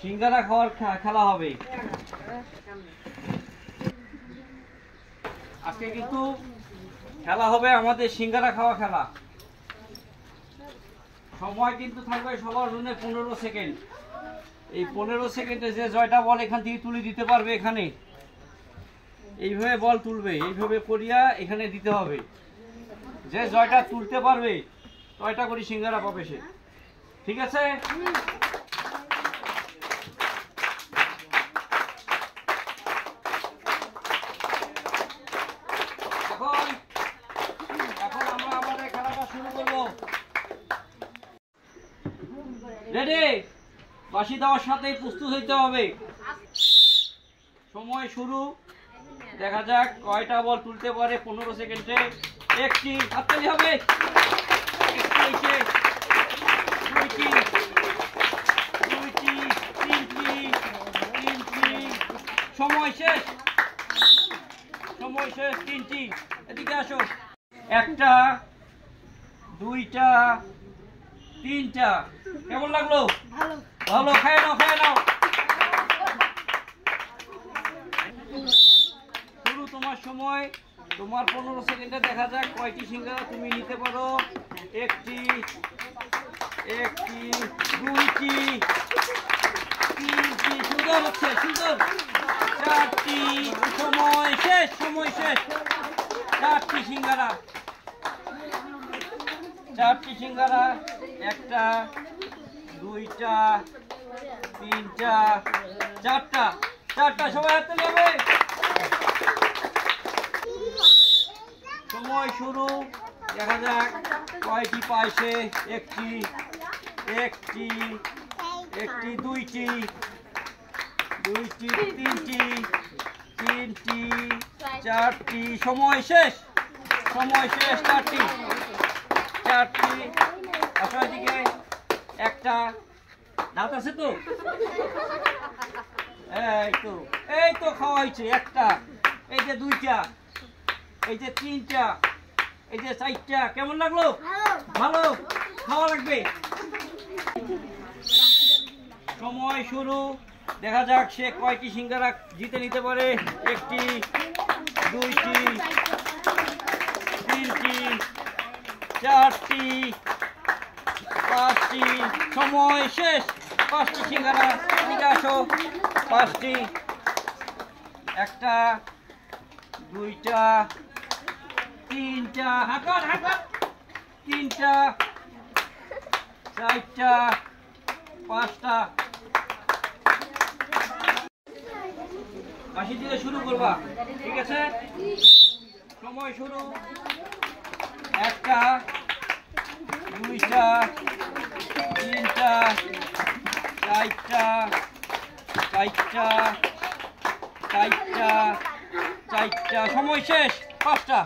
সিঙ্গারা খাওয়ার খেলা হবে আজকে, কিন্তু খেলা হবে আমাদের সিঙ্গারা খাওয়া খেলা। সময় কিন্তু থাকবে সবার জন্য 15 সেকেন্ড। এই 15 সেকেন্ডে যে জয়টা বল এখান থেকে তুলে দিতে পারবে, এখানে এইভাবে বল তুলবে, এইভাবে করিয়া এখানে দিতে হবে। যে জয়টা তুলতে পারবে জয়টা করে সিঙ্গারা পাবে সে। ঠিক আছে? এখন আমরা আমাদের খেলাটা শুরু করব। রেডি? বাঁশি দেওয়ার সাথেই প্রস্তুত হইতে হবে। সময় শুরু। দেখা যাক কয়টা বল তুলতে পারে 15 সেকেন্ডে। একটি, হাততালি হবে। একটি, দুইটি, তিনটি। সময় শেষ। সময় শেষ। তিনটি। এদিকে আসো। একটা, দুইটা, তিনটা। কেমন লাগলো? ভালো। খায় নাও। শুরু তোমার সময়। তোমার 15 সেকেন্ডে দেখা যাক কয়টি সিঙ্গারা তুমি নিতে পারো। একটি, দুইটি, তিনটি। সুন্দর হচ্ছে, সুন্দর। চারটি। সময় শেষ। চারটি সিঙ্গারা। একটা, দুইটা, তিনটা, চারটা। সবাই হাতে নেবে। সময় শুরু। দেখা যাক কয়টি পাইছে। একটি, দুইটি, তিনটি, চারটি। সময় শেষ। চারটি। আসো এদিকে। একটা দাঁত আছে তো? এই তো খাওয়া হয়েছে। একটা, এই যে দুইটা, এই যে তিনটা, এই যে চারটা। কেমন লাগলো? ভালো। খাওয়া লাগবে। সময় শুরু। দেখা যাক সে কয়টি সিঙ্গারা জিতে নিতে পারে। একটি, দুইটি, তিনটি, চারটি, পাঁচটি। সময় শেষ। 5টি সিঙ্গারা। এদিকে আসো। 5টি। একটা, দুইটা, তিনটা। হাঁকান। তিনটা, চারটা, 5টা। বাঁশি দিয়ে শুরু করবা। ঠিক আছে? সময় শুরু। একটা, দুইটা, তিনটা, চারটা। 4টা। সময় শেষ। 5টা।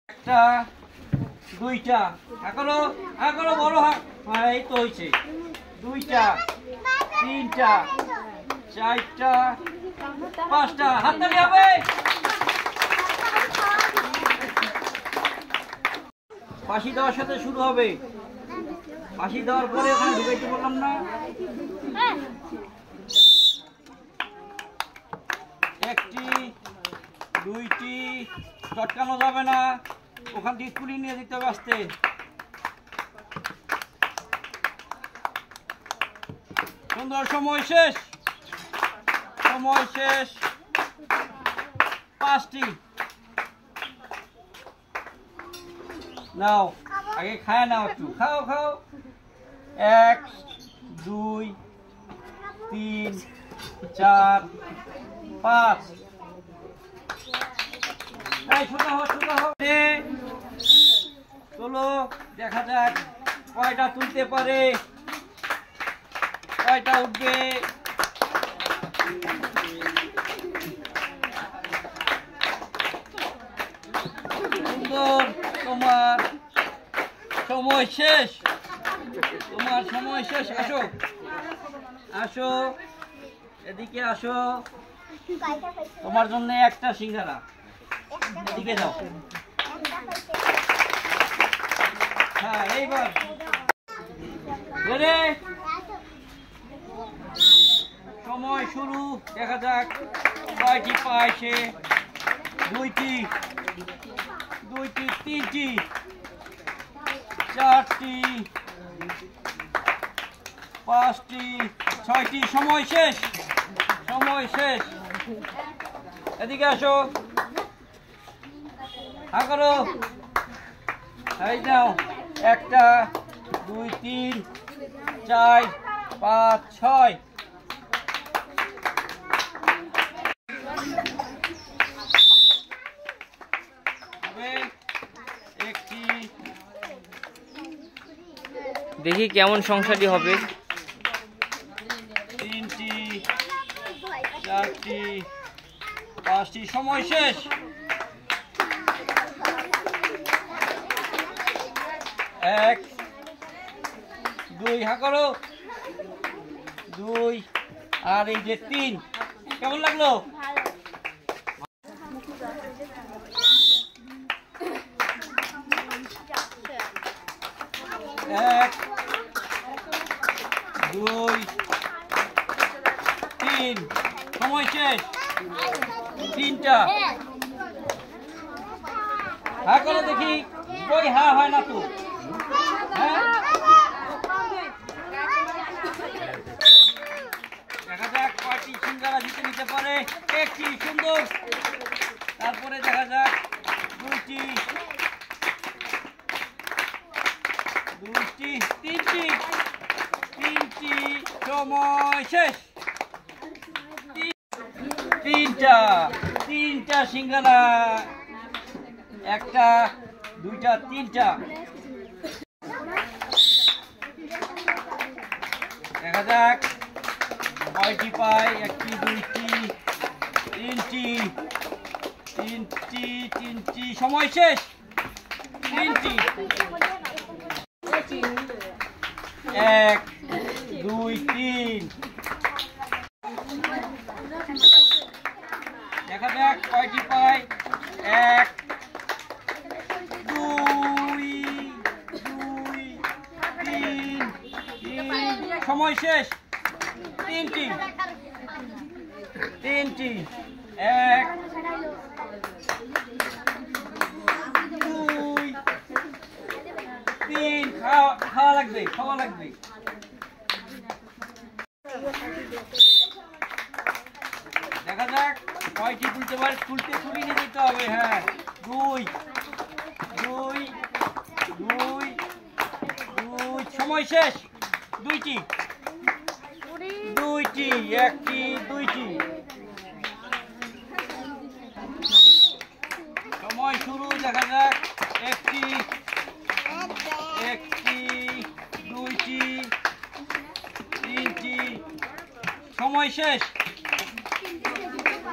একটা, দুইটা। এখনো বড় হাত। এই তো হয়েছে। দুইটা, তিনটা, চারটা, 5টা। হাততালি হবে। বাঁশি দেওয়ার সাথে শুরু হবে। বাঁশি দেওয়ার পরে ওখানে ঢুকাইতে বললাম না? একটি, দুইটি। চটকানো যাবে না, ওখান থেকে তুলে নিয়ে দিতে হবে আস্তে। সুন্দর। সময় শেষ। 5টি। নাও, আগে খায় নাও একটু। খাও। 1, 2, 3, 4, 5। চলো দেখা যাক কয়টা তুলতে পারে, কয়টা উঠবে। সুন্দর। তোমার সময় শেষ। আসো এদিকে আসো। তোমার জন্য একটা সিঙ্গারা। এদিকে যাও। হ্যাঁ, এইবার সময় শুরু। দেখা যাক কয়টি পায় সে। দুইটি, তিনটি, চারটি, পাঁচটি, ছয়টি। সময় শেষ। এদিকে আসো, হা করো। এই নাও, 1 2 3 4 5 6। দেখি কেমন সংসারটি হবে। 3টি, 4টি, 5টি। সময় শেষ। 1 2, হা করো। 2 আর এই যে 3। কেমন লাগলো? এক, 2 3। সময় শেষ। 3টা। হা করো দেখি। কই হা হয় না তো? হ্যাঁ, দেখা যাক কয়টি সিঙ্গারা জিতে নিতে পারে। 1টি। সুন্দর। তারপরে দেখা যাক 2টি, 3টি। সময় শেষ। 3টা সিঙ্গারা। 1টা, 2টা, 3টা। দেখা যাক কয়টি পায়। 1টি, 2টি, 3টি। সময় শেষ। 3টি। 1 2 3। দেখা যাক কয়টি পায়। 1 2 3। সময় শেষ। 3টি। 1 2 3। খাওয়া লাগবে। দেখা যাক কয়টি তুলতে পারে। তুলিয়ে দিতে হবে। হ্যাঁ, 2। সময় শেষ। 2টি। 1টি, 2টি। সময় শুরু। দেখা যাক 1টি, 2টি, 3টি। সময় শেষ।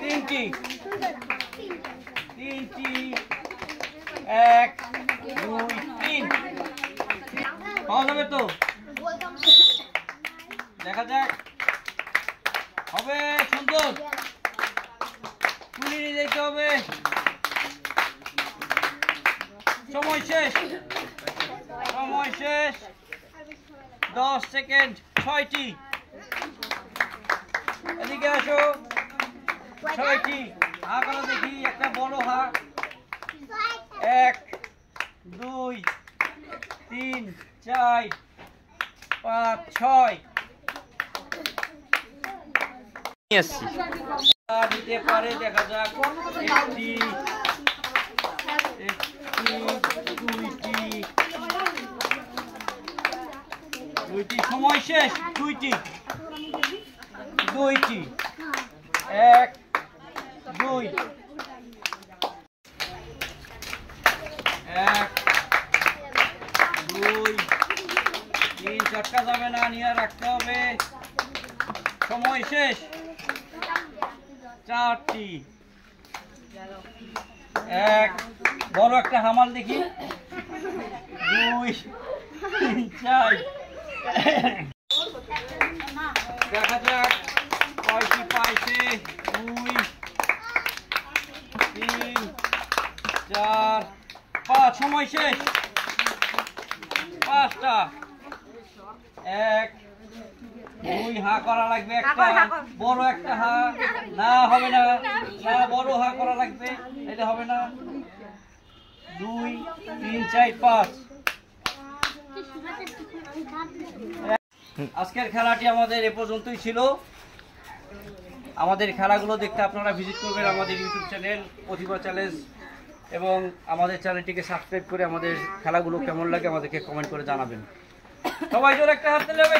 3টি। 1 2 3। পাওয়া যাবে তো? দেখা যাক হবে। সুন্দর। তুলে নিয়ে যেতে হবে। সময় শেষ। 10 সেকেন্ড। 6টি। এদিকে আসো। 6টি। হা করো দেখি। একটা বড় হা। 1 2 3 4 5 6। দিতে পারে। দেখা যাক 1টি, 2টি। সময় শেষ। 2টি। 1 2। 1 2 3। চটকা যাবে না, নিয়ে রাখতে হবে। সময় শেষ। 4টি। 1 বড় একটা হামাল দেখি। 2 3 4। দেখা যাক কয়টি পাইছে। 2 3 4 5। সময় শেষ। 5টা। এক, দুই, হা করা লাগবে একটা, বড় একটা হা। না হবে না, না বড় হা করা লাগবে, এটা হবে না। 2, 3, 4, 5। আজকের খেলাটি আমাদের এ পর্যন্তই ছিল। আমাদের খেলাগুলো দেখতে আপনারা ভিজিট করবেন আমাদের ইউটিউব চ্যানেল প্রতিভা চ্যালেঞ্জ, এবং আমাদের চ্যানেলটিকে সাবস্ক্রাইব করে আমাদের খেলাগুলো কেমন লাগে আমাদেরকে কমেন্ট করে জানাবেন। সবাই জোরে একটা হাত তালি হবে।